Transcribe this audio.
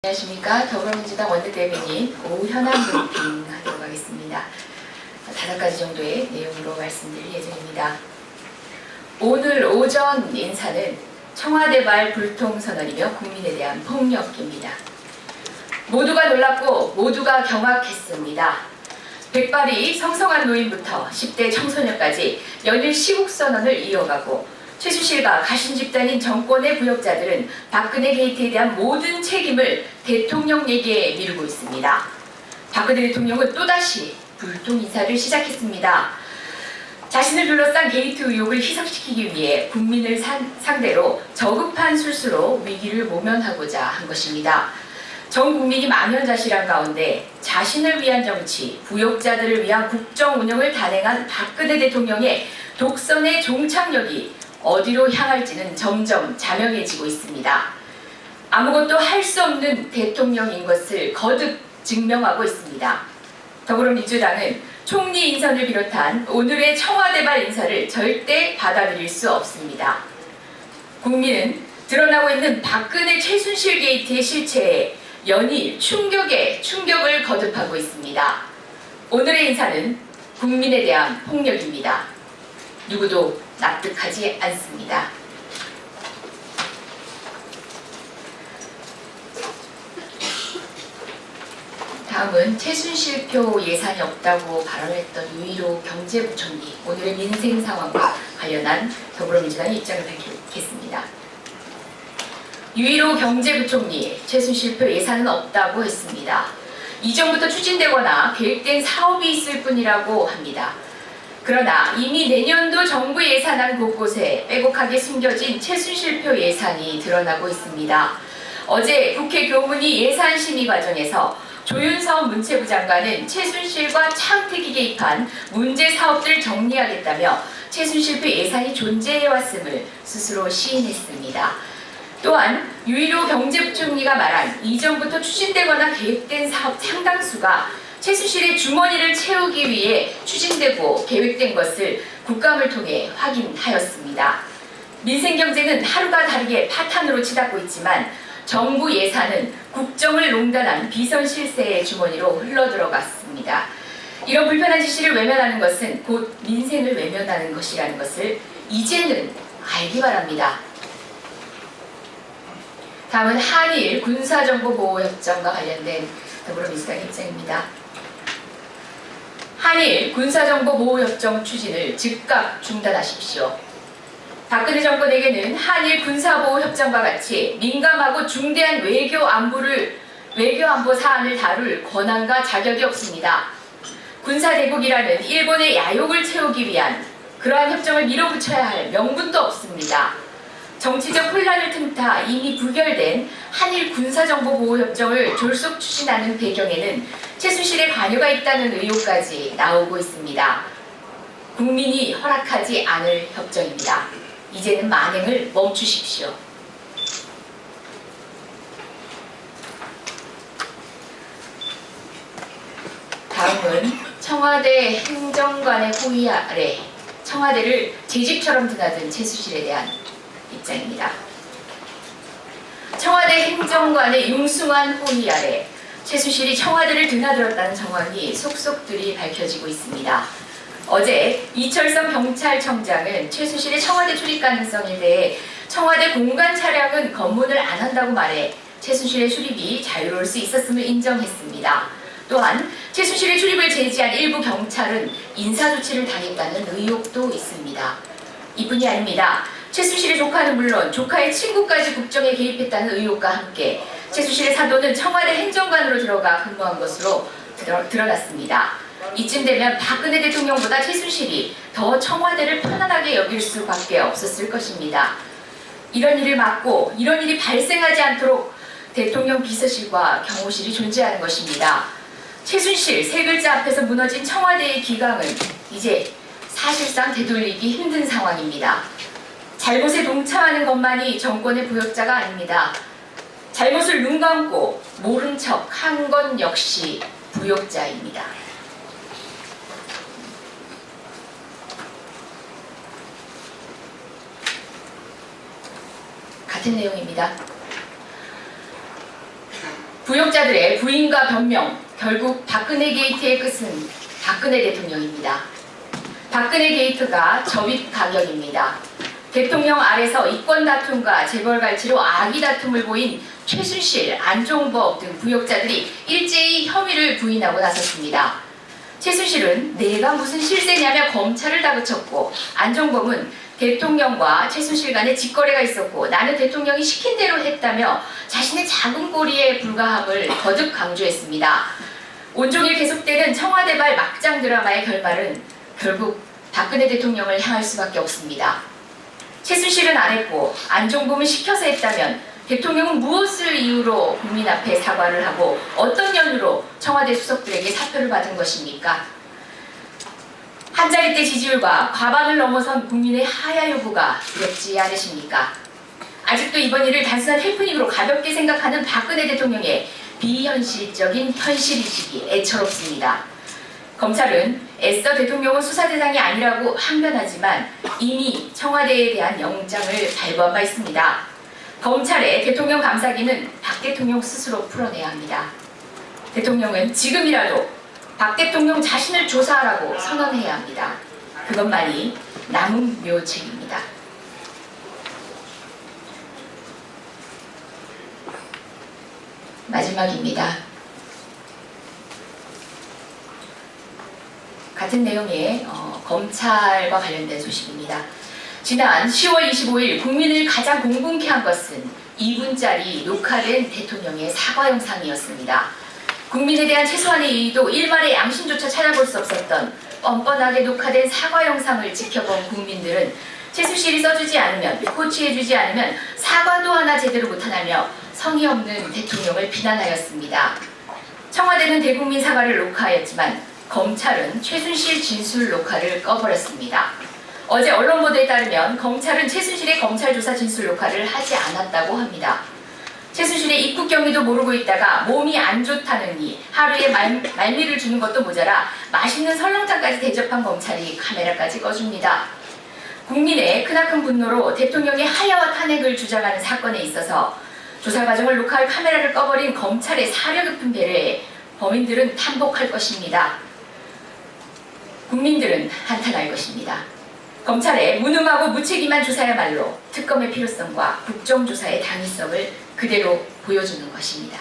안녕하십니까. 더불어민주당 원내대변인 오현암 브리핑 하도록 하겠습니다. 5가지 정도의 내용으로 말씀드릴 예정입니다. 오늘 오전 인사는 청와대발 불통선언이며 국민에 대한 폭력입니다. 모두가 놀랐고 모두가 경악했습니다. 백발이 성성한 노인부터 10대 청소년까지 연일 시국선언을 이어가고 최순실과 가신 집단인 정권의 부역자들은 박근혜 게이트에 대한 모든 책임을 대통령에게 미루고 있습니다. 박근혜 대통령은 또다시 불통 인사를 시작했습니다. 자신을 둘러싼 게이트 의혹을 희석시키기 위해 국민을 상대로 저급한 술수로 위기를 모면하고자 한 것입니다. 전 국민이 만연자실한 가운데 자신을 위한 정치, 부역자들을 위한 국정 운영을 단행한 박근혜 대통령의 독선의 종착역이 어디로 향할지는 점점 자명해지고 있습니다. 아무것도 할 수 없는 대통령인 것을 거듭 증명하고 있습니다. 더불어민주당은 총리 인선을 비롯한 오늘의 청와대발 인사를 절대 받아들일 수 없습니다. 국민은 드러나고 있는 박근혜 최순실 게이트의 실체에 연일 충격을 거듭하고 있습니다. 오늘의 인사는 국민에 대한 폭력입니다. 누구도 납득하지 않습니다. 다음은 최순실표 예산이 없다고 발언했던 유일호 경제부총리, 오늘의 민생 상황과 관련한 더불어민주당의 입장을 밝히겠습니다. 유일호 경제부총리, 최순실표 예산은 없다고 했습니다. 이전부터 추진되거나 계획된 사업이 있을 뿐이라고 합니다. 그러나 이미 내년도 정부 예산안 곳곳에 빼곡하게 숨겨진 최순실표 예산이 드러나고 있습니다. 어제 국회 교문위 예산심의 과정에서 조윤선 문체부 장관은 최순실과 차은택이 개입한 문제 사업들을 정리하겠다며 최순실표 예산이 존재해왔음을 스스로 시인했습니다. 또한 유일호 경제부총리가 말한 이전부터 추진되거나 계획된 사업 상당수가 최순실의 주머니를 채우기 위해 추진되고 계획된 것을 국감을 통해 확인하였습니다. 민생경제는 하루가 다르게 파탄으로 치닫고 있지만 정부 예산은 국정을 농단한 비선실세의 주머니로 흘러들어갔습니다. 이런 불편한 지시를 외면하는 것은 곧 민생을 외면하는 것이라는 것을 이제는 알기 바랍니다. 다음은 한일 군사정보보호협정과 관련된 더불어민주당 입장입니다. 한일 군사정보보호협정 추진을 즉각 중단하십시오. 박근혜 정권에게는 한일 군사보호협정과 같이 민감하고 중대한 외교안보 사안을 다룰 권한과 자격이 없습니다. 군사대국이라는 일본의 야욕을 채우기 위한 그러한 협정을 밀어붙여야 할 명분도 없습니다. 정치적 혼란을 틈타 이미 부결된 한일 군사정보보호협정을 졸속 추진하는 배경에는 최순실의 관여가 있다는 의혹까지 나오고 있습니다. 국민이 허락하지 않을 협정입니다. 이제는 만행을 멈추십시오. 다음은 청와대 행정관의 호의 아래 청와대를 제 집처럼 드나든 최순실에 대한 입장입니다. 청와대 행정관의 융숭한 호의 아래 최순실이 청와대를 드나들었다는 정황이 속속들이 밝혀지고 있습니다. 어제 이철성 경찰청장은 최순실의 청와대 출입 가능성에 대해 청와대 공관 차량은 검문을 안 한다고 말해 최순실의 출입이 자유로울 수 있었음을 인정했습니다. 또한 최순실의 출입을 제지한 일부 경찰은 인사조치를 당했다는 의혹도 있습니다. 이뿐이 아닙니다. 최순실의 조카는 물론 조카의 친구까지 국정에 개입했다는 의혹과 함께 최순실의 사도는 청와대 행정관으로 들어가 근무한 것으로 드러났습니다. 이쯤 되면 박근혜 대통령보다 최순실이 더 청와대를 편안하게 여길 수밖에 없었을 것입니다. 이런 일을 막고 이런 일이 발생하지 않도록 대통령 비서실과 경호실이 존재하는 것입니다. 최순실 세 글자 앞에서 무너진 청와대의 기강은 이제 사실상 되돌리기 힘든 상황입니다. 잘못에 동참하는 것만이 정권의 부역자가 아닙니다. 잘못을 눈 감고 모른 척 한 건 역시 부역자입니다. 같은 내용입니다. 부역자들의 부인과 변명, 결국 박근혜 게이트의 끝은 박근혜 대통령입니다. 박근혜 게이트가 저윗 가격입니다. 대통령 아래서 이권 다툼과 재벌 갈취로 악의 다툼을 보인 최순실, 안종범 등 부역자들이 일제히 혐의를 부인하고 나섰습니다. 최순실은 내가 무슨 실세냐며 검찰을 다그쳤고, 안종범은 대통령과 최순실 간에 직거래가 있었고 나는 대통령이 시킨 대로 했다며 자신의 작은 꼬리의 불가함을 거듭 강조했습니다. 온종일 계속되는 청와대발 막장 드라마의 결말은 결국 박근혜 대통령을 향할 수밖에 없습니다. 최순실은 안 했고 안종범은 시켜서 했다면 대통령은 무엇을 이유로 국민 앞에 사과를 하고 어떤 연유로 청와대 수석들에게 사표를 받은 것입니까? 한자리대 지지율과 과반을 넘어선 국민의 하야 요구가 두렵지 않으십니까? 아직도 이번 일을 단순한 해프닝으로 가볍게 생각하는 박근혜 대통령의 비현실적인 현실의식이 애처롭습니다. 검찰은 애써 대통령은 수사 대상이 아니라고 항변하지만 이미 청와대에 대한 영장을 발부한 바 있습니다. 검찰의 대통령 감사기는 박 대통령 스스로 풀어내야 합니다. 대통령은 지금이라도 박 대통령 자신을 조사하라고 선언해야 합니다. 그것만이 남은 묘책입니다. 마지막입니다. 같은 내용의 검찰과 관련된 소식입니다. 지난 10월 25일 국민을 가장 공분케 한 것은 2분짜리 녹화된 대통령의 사과 영상이었습니다. 국민에 대한 최소한의 이의도 일말의 양심조차 찾아볼 수 없었던 뻔뻔하게 녹화된 사과 영상을 지켜본 국민들은 최순실이 써주지 않으면, 코치해주지 않으면 사과도 하나 제대로 못하냐며 성의 없는 대통령을 비난하였습니다. 청와대는 대국민 사과를 녹화하였지만 검찰은 최순실 진술 녹화를 꺼버렸습니다. 어제 언론 보도에 따르면 검찰은 최순실의 검찰 조사 진술 녹화를 하지 않았다고 합니다. 최순실의 입국 경위도 모르고 있다가 몸이 안 좋다느니 하루에 말미를 주는 것도 모자라 맛있는 설렁탕까지 대접한 검찰이 카메라까지 꺼줍니다. 국민의 크나큰 분노로 대통령의 하야와 탄핵을 주장하는 사건에 있어서 조사 과정을 녹화할 카메라를 꺼버린 검찰의 사려 깊은 배려에 범인들은 탄복할 것입니다. 국민들은 한탄할 것입니다. 검찰의 무능하고 무책임한 조사야말로 특검의 필요성과 국정조사의 당위성을 그대로 보여주는 것입니다.